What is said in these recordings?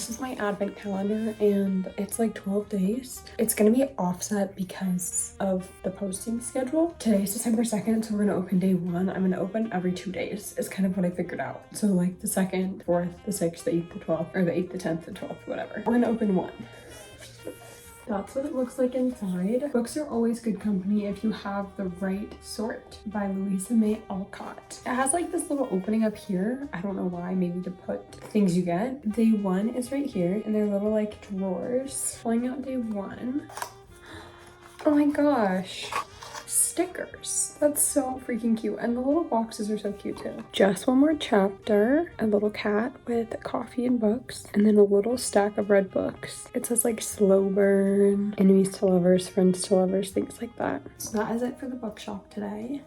This is my advent calendar and it's like 12 days. It's gonna be offset because of the posting schedule. Today is December 2nd, so we're gonna open day 1. I'm gonna open every 2 days is kind of what I figured out. So like the 2nd, 4th, the 6th, the 8th, the 12th, or the 8th, the 10th, the 12th, whatever. We're gonna open 1. That's what it looks like inside. Books are always good company if you have the right sort, by Louisa May Alcott. It has like this little opening up here. I don't know why, maybe to put things you get. Day 1 is right here and they're little like drawers. Pulling out day 1. Oh my gosh. Stickers. That's so freaking cute. And the little boxes are so cute too. Just one more chapter. A little cat with coffee and books. And then a little stack of red books. It says like slow burn, enemies to lovers, friends to lovers, things like that. So that is it for the bookshop today.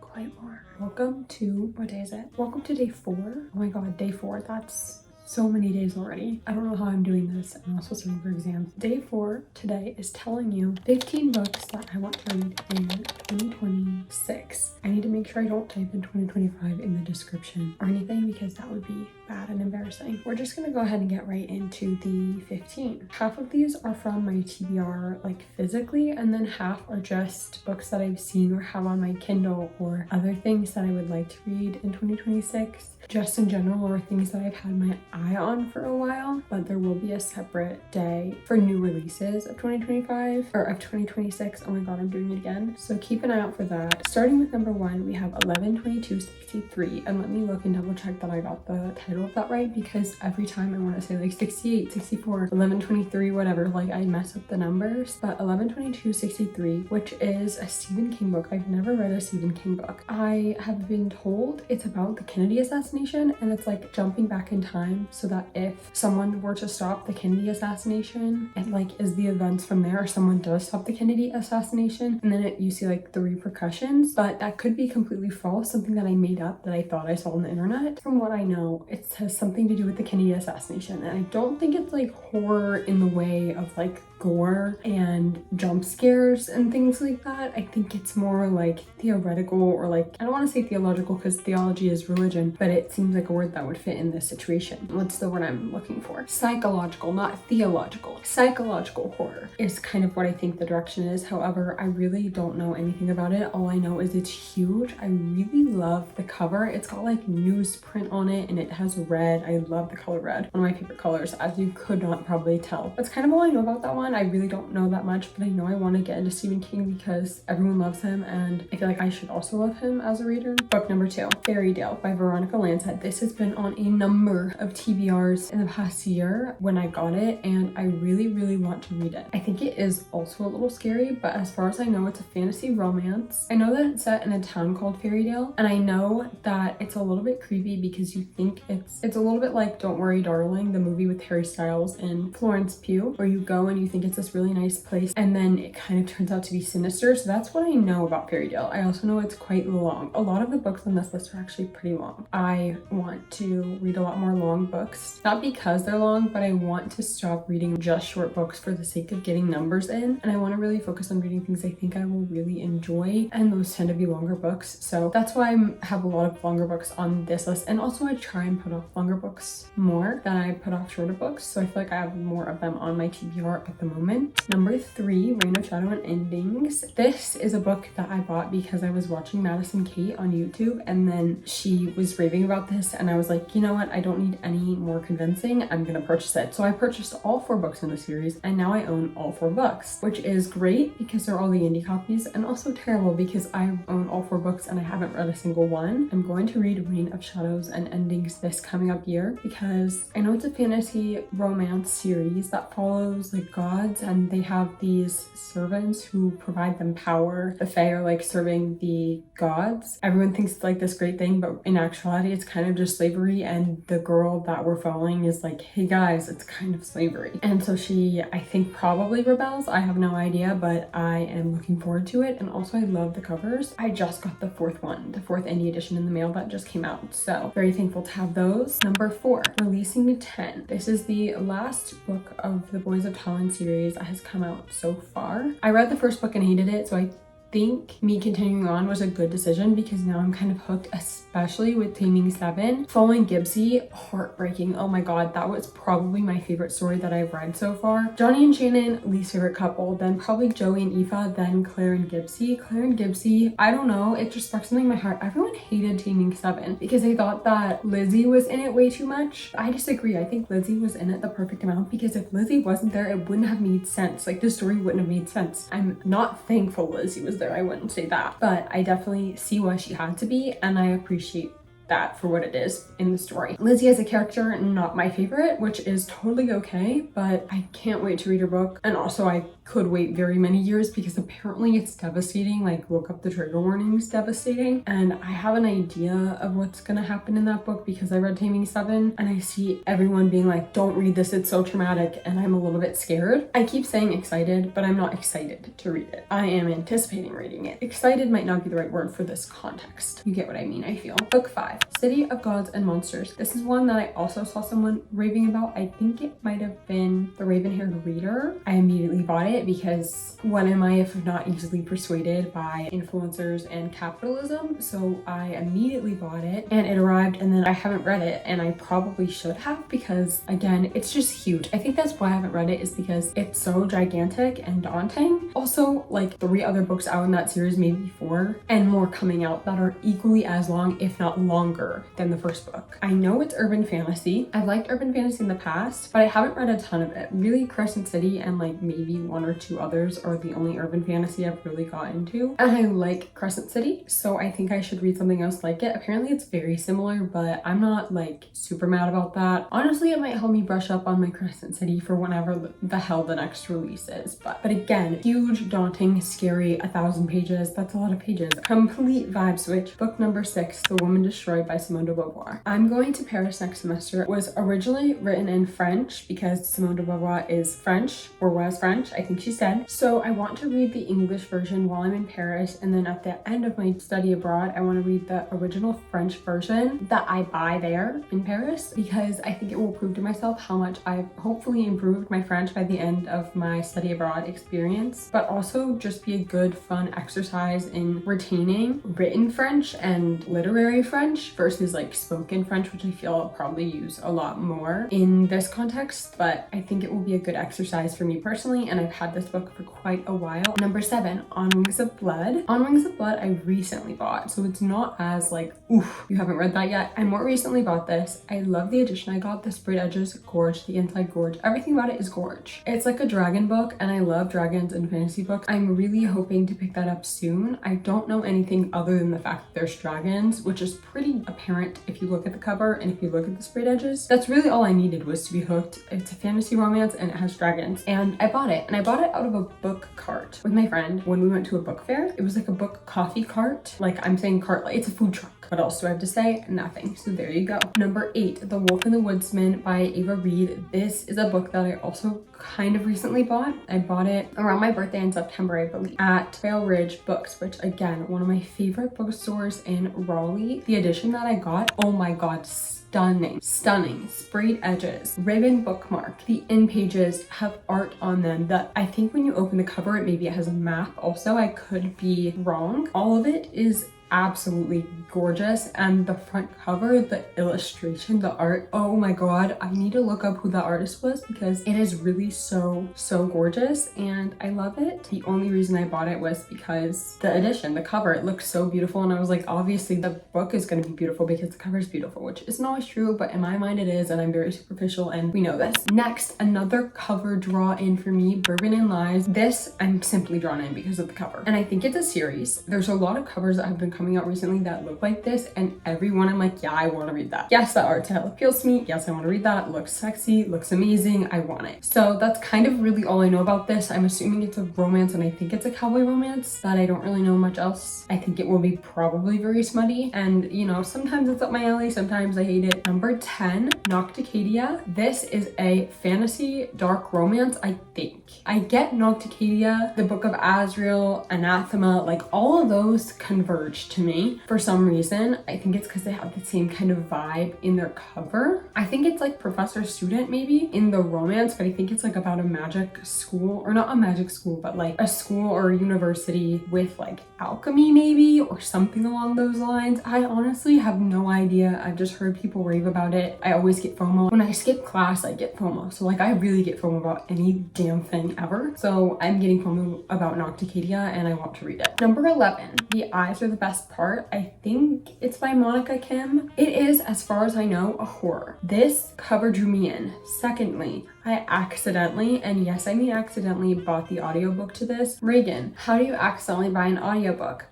Quite more. Welcome to, what day is it? Welcome to day 4. Oh my god, day 4. That's so many days already. I don't know how I'm doing this. I'm also studying for exams. Day 4 today is telling you 15 books that I want to read in 2026. I need to make sure I don't type in 2025 in the description or anything because that would be bad and embarrassing. We're just gonna go ahead and get right into the 15. Half of these are from my TBR like physically, and then half are just books that I've seen or have on my Kindle or other things that I would like to read in 2026. Just in general, or things that I've had my eye on for a while, but there will be a separate day for new releases of 2025 or of 2026. Oh my god, I'm doing it again. So keep an eye out for that. Starting with number 1, we have 11/22/63, and let me look and double check that I got the title of that right, because every time I want to say like 68, 64, 11/23, whatever, like I mess up the numbers. But 11/22/63, which is a Stephen King book. I've never read a Stephen King book. I have been told it's about the Kennedy assassination, and it's like jumping back in time so that if someone were to stop the Kennedy assassination, it like is the events from there, or someone does stop the Kennedy assassination, and then you see like the repercussions. But that could be completely false, something that I made up that I thought I saw on the internet. From what I know, it has something to do with the Kennedy assassination, and I don't think it's like horror in the way of like gore and jump scares and things like that. I think it's more like theoretical, or like, I don't want to say theological because theology is religion, but it seems like a word that would fit in this situation. What's the word I'm looking for? Psychological, not theological. Psychological horror is kind of what I think the direction is. However, I really don't know anything about it. All I know is it's huge. I really love the cover. It's got like newsprint on it and it has red. I love the color red. One of my favorite colors, as you could not probably tell. That's kind of all I know about that one. I really don't know that much, but I know I want to get into Stephen King because everyone loves him and I feel like I should also love him as a reader. Book number 2, Fairy Tale by Veronica Lansett. This has been on a number of TBRs in the past year when I got it, and I really want to read it. I think it is also a little scary, but as far as I know, it's a fantasy romance. I know that it's set in a town called Fairytale, and I know that it's a little bit creepy because you think it's a little bit like Don't Worry Darling, the movie with Harry Styles and Florence Pugh, where you go and you think it's this really nice place and then it kind of turns out to be sinister. So that's what I know about Fairytale. I also know it's quite long. A lot of the books on this list are actually pretty long. I want to read a lot more long books, not because they're long, but I want to stop reading just short books for the sake of getting numbers in, and I want to really focus on reading things I think I will really enjoy, and those tend to be longer books. So that's why I have a lot of longer books on this list, and also I try and put off longer books more than I put off shorter books, so I feel like I have more of them on my TBR at the moment. Number 3, Reign of Shadow and Endings. This is a book that I bought because I was watching Madison Kate on YouTube, and then she was raving about this, and I was like, you know what, I don't need any more convincing, I'm gonna purchase it. So I purchased all 4 books in the series, and now I own all 4 books, which is great because they're all the indie copies, and also terrible because I own all 4 books and I haven't read a single one. I'm going to read Reign of Shadows and Endings this coming up year because I know it's a fantasy romance series that follows like gods, and they have these servants who provide them power. The Fae are like serving the gods. Everyone thinks it's like this great thing, but in actuality it's kind of just slavery, and the girl that we're following is like, hey guys, it's kind of slavery. And so she, I think, probably rebels. I have no idea, but I am looking forward to it. And also I love the covers. I just got the 4th one, the 4th indie edition in the mail that just came out, so very thankful to have those. Number 4, Releasing 10. This is the last book of the Boys of Talon series that has come out so far. I read the first book and hated it, so I think me continuing on was a good decision because now I'm kind of hooked, especially with Taming 7. Following Gibbsy, heartbreaking. Oh my god, that was probably my favorite story that I've read so far. Johnny and Shannon, least favorite couple, then probably Joey and Aoife, then Claire and Gibbsy. Claire and Gibbsy, I don't know, it just sparked something in my heart. Everyone hated Taming 7 because they thought that Lizzie was in it way too much. I disagree. I think Lizzie was in it the perfect amount because if Lizzie wasn't there, it wouldn't have made sense. Like, the story wouldn't have made sense. I'm not thankful Lizzie was there, I wouldn't say that, but I definitely see why she had to be, and I appreciate that for what it is in the story. Lizzie as a character, not my favorite, which is totally okay, but I can't wait to read her book. And also I could wait very many years because apparently it's devastating. Like, look up the trigger warnings, devastating. And I have an idea of what's gonna happen in that book because I read Taming 7 and I see everyone being like, don't read this, it's so traumatic, and I'm a little bit scared. I keep saying excited, but I'm not excited to read it. I am anticipating reading it. Excited might not be the right word for this context. You get what I mean, I feel. Book 5. City of Gods and Monsters. This is one that I also saw someone raving about. I think it might have been The Raven-Haired Reader. I immediately bought it because what am I if not easily persuaded by influencers and capitalism? So I immediately bought it and it arrived, and then I haven't read it, and I probably should have because, again, it's just huge. I think that's why I haven't read it, is because it's so gigantic and daunting. Also, like 3 other books out in that series, maybe 4, and more coming out that are equally as long, if not longer, than the first book. I know it's urban fantasy. I've liked urban fantasy in the past, but I haven't read a ton of it. Really, Crescent City and like maybe 1 or 2 others are the only urban fantasy I've really got into. And I like Crescent City, so I think I should read something else like it. Apparently it's very similar, but I'm not like super mad about that. Honestly, it might help me brush up on my Crescent City for whenever the hell the next release is. But again, huge, daunting, scary, 1,000 pages. That's a lot of pages. Complete vibe switch. Book number 6, The Woman Destroyed by Simone de Beauvoir. I'm going to Paris next semester. It was originally written in French because Simone de Beauvoir is French, or was French, I think she said. So I want to read the English version while I'm in Paris, and then at the end of my study abroad, I want to read the original French version that I buy there in Paris because I think it will prove to myself how much I've hopefully improved my French by the end of my study abroad experience, but also just be a good, fun exercise in retaining written French and literary French versus like spoken French, which I feel I'll probably use a lot more in this context, but I think it will be a good exercise for me personally, and I've had this book for quite a while. Number 7, On Wings of Blood. On Wings of Blood I recently bought, so it's not as like, oof, you haven't read that yet. I more recently bought this. I love the edition I got. The sprayed edges, gorge. The inside, gorge. Everything about it is gorge. It's like a dragon book, and I love dragons and fantasy books. I'm really hoping to pick that up soon. I don't know anything other than the fact that there's dragons, which is pretty apparent if you look at the cover and if you look at the sprayed edges. That's really all I needed was to be hooked. It's a fantasy romance and it has dragons, and I bought it, and I bought it out of a book cart with my friend when we went to a book fair. It was like a book coffee cart. Like, I'm saying cart like it's a food truck. What else do I have to say? Nothing. So there you go. Number 8, The Wolf and the Woodsman by Ava Reed. This is a book that I also kind of recently bought. I bought it around my birthday in September, I believe, at Trail Ridge Books, which again, one of my favorite bookstores in Raleigh. The edition that I got, oh my god, stunning, sprayed edges, ribbon bookmark. The end pages have art on them that I think when you open the cover, maybe it has a map also. I could be wrong. All of it is absolutely gorgeous, and the front cover, the illustration, the art, oh my god, I need to look up who the artist was because it is really so gorgeous and I love it. The only reason I bought it was because the edition, the cover, it looks so beautiful, and I was like, obviously the book is going to be beautiful because the cover is beautiful, which isn't always true, but in my mind it is, and I'm very superficial and we know this. Next, another cover draw in for me, Bourbon and Lies. This I'm simply drawn in because of the cover, and I think it's a series. There's a lot of covers that have been coming out recently that look like this, and every one I'm like, yeah, I want to read that. Yes, that art style appeals to me. Yes, I want to read that. Looks sexy, looks amazing. I want it. So that's kind of really all I know about this. I'm assuming it's a romance, and I think it's a cowboy romance, but I don't really know much else. I think it will be probably very smutty, and you know, sometimes it's up my alley, sometimes I hate it. Number 10, Nocticadia. This is a fantasy dark romance, I think. I get Nocticadia, the Book of Azrael, Anathema, like all of those converge much to me for some reason. I think it's because they have the same kind of vibe in their cover. I think it's like professor student maybe in the romance, but I think it's like about a magic school, or not a magic school, but like a school or a university with like alchemy maybe, or something along those lines. I honestly have no idea. I've just heard people rave about it. I always get FOMO. When I skip class, I get FOMO. So like I really get FOMO about any damn thing ever. So I'm getting FOMO about Nocticadia and I want to read it. Number 11, The Eyes Are the Best Part. I think it's by Monica Kim. It is, as far as I know, a horror. This cover drew me in. Secondly, I accidentally, and yes, I mean accidentally, bought the audiobook to this. Reagan, how do you accidentally buy an audiobook?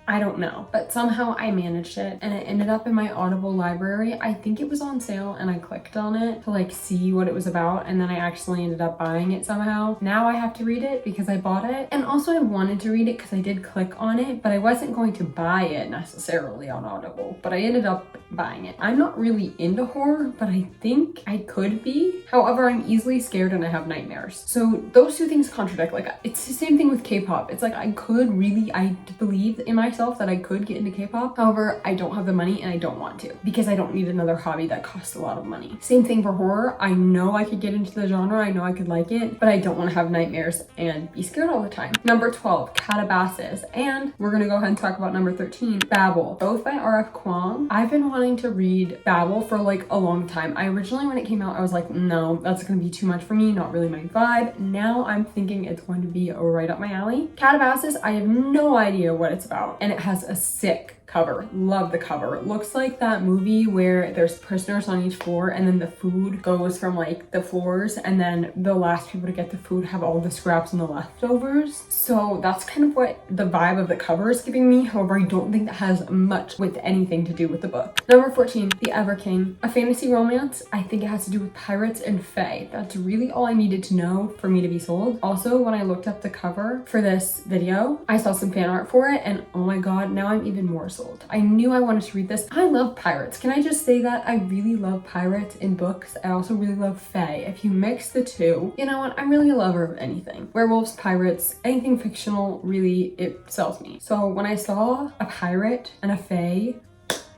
I don't know, but somehow I managed it and it ended up in my Audible library. I think it was on sale and I clicked on it to like see what it was about, and then I actually ended up buying it somehow. Now I have to read it because I bought it, and also I wanted to read it because I did click on it, but I wasn't going to buy it necessarily on Audible, but I ended up buying it. I'm not really into horror, but I think I could be. However, I'm easily scared and I have nightmares. So those two things contradict. Like, it's the same thing with K-pop. It's like I believe in myself that I could get into K-pop. However, I don't have the money and I don't want to because I don't need another hobby that costs a lot of money. Same thing for horror. I know I could get into the genre. I know I could like it, but I don't want to have nightmares and be scared all the time. Number 12, Calabasas. And we're gonna go ahead and talk about number 13, Babel, both by R.F. Kuang. I've been wanting to read Babel for like a long time. I originally, when it came out, I was like, no, that's gonna be too much for me, not really my vibe. Now I'm thinking it's going to be right up my alley. Calabasas, I have no idea what it's about, and it has a sick cover. Love the cover. It looks like that movie where there's prisoners on each floor and then the food goes from like the floors, and then the last people to get the food have all the scraps and the leftovers. So that's kind of what the vibe of the cover is giving me. However, I don't think that has much with anything to do with the book. Number 14, The Ever King, a fantasy romance. I think it has to do with pirates and fae. That's really all I needed to know for me to be sold. Also, when I looked up the cover for this video, I saw some fan art for it, and oh my god, now I'm even more sold. I knew I wanted to read this. I love pirates. Can I just say that? I really love pirates in books. I also really love fae. If you mix the two, you know what? I'm really a lover of anything. Werewolves, pirates, anything fictional, really, it sells me. So when I saw a pirate and a fae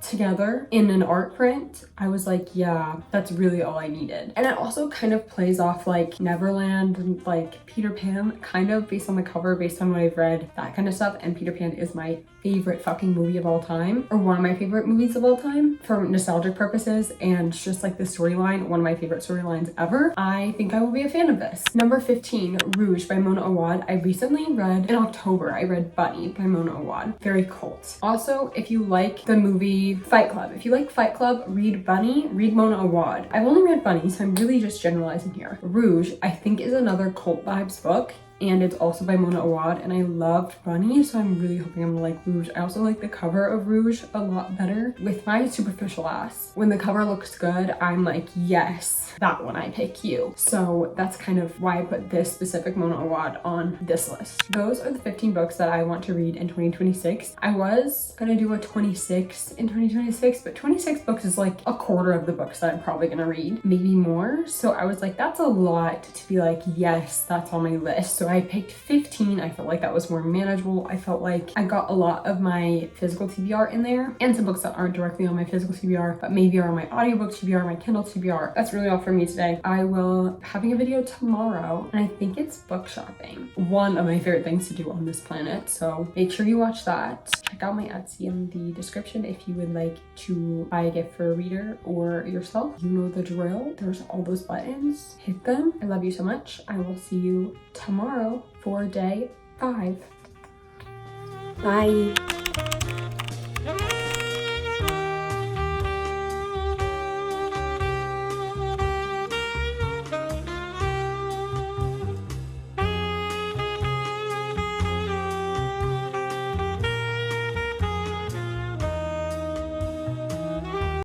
together in an art print, I was like, yeah, that's really all I needed. And it also kind of plays off like Neverland and like Peter Pan, kind of based on the cover, based on what I've read, that kind of stuff. And Peter Pan is my favorite fucking movie of all time, or one of my favorite movies of all time for nostalgic purposes, and just like the storyline, one of my favorite storylines ever. I think I will be a fan of this. Number 15, Rouge by Mona Awad. I recently read, in October, I read Bunny by Mona Awad. Very cult. Also, if you like the movie Fight Club, if you like Fight Club, read Bunny, read Mona Awad. I've only read Bunny, so I'm really just generalizing here. Rouge, I think, is another cult vibes book, and it's also by Mona Awad, and I loved Bunny, so I'm really hoping I'm gonna like Rouge. I also like the cover of Rouge a lot better. With my superficial ass, when the cover looks good, I'm like, yes, that one, I pick you. So that's kind of why I put this specific Mona Awad on this list. Those are the 15 books that I want to read in 2026. I was gonna do a 26 in 2026, but 26 books is like a quarter of the books that I'm probably gonna read, maybe more. So I was like, that's a lot to be like, yes, that's on my list. So I picked 15. I felt like that was more manageable. I felt like I got a lot of my physical TBR in there, and some books that aren't directly on my physical TBR, but maybe are on my audiobook TBR, my Kindle TBR. That's really all for me today. I will be having a video tomorrow, and I think it's book shopping. One of my favorite things to do on this planet. So make sure you watch that. Check out my Etsy in the description if you would like to buy a gift for a reader or yourself. You know the drill. There's all those buttons. Hit them. I love you so much. I will see you tomorrow for day 5. Bye.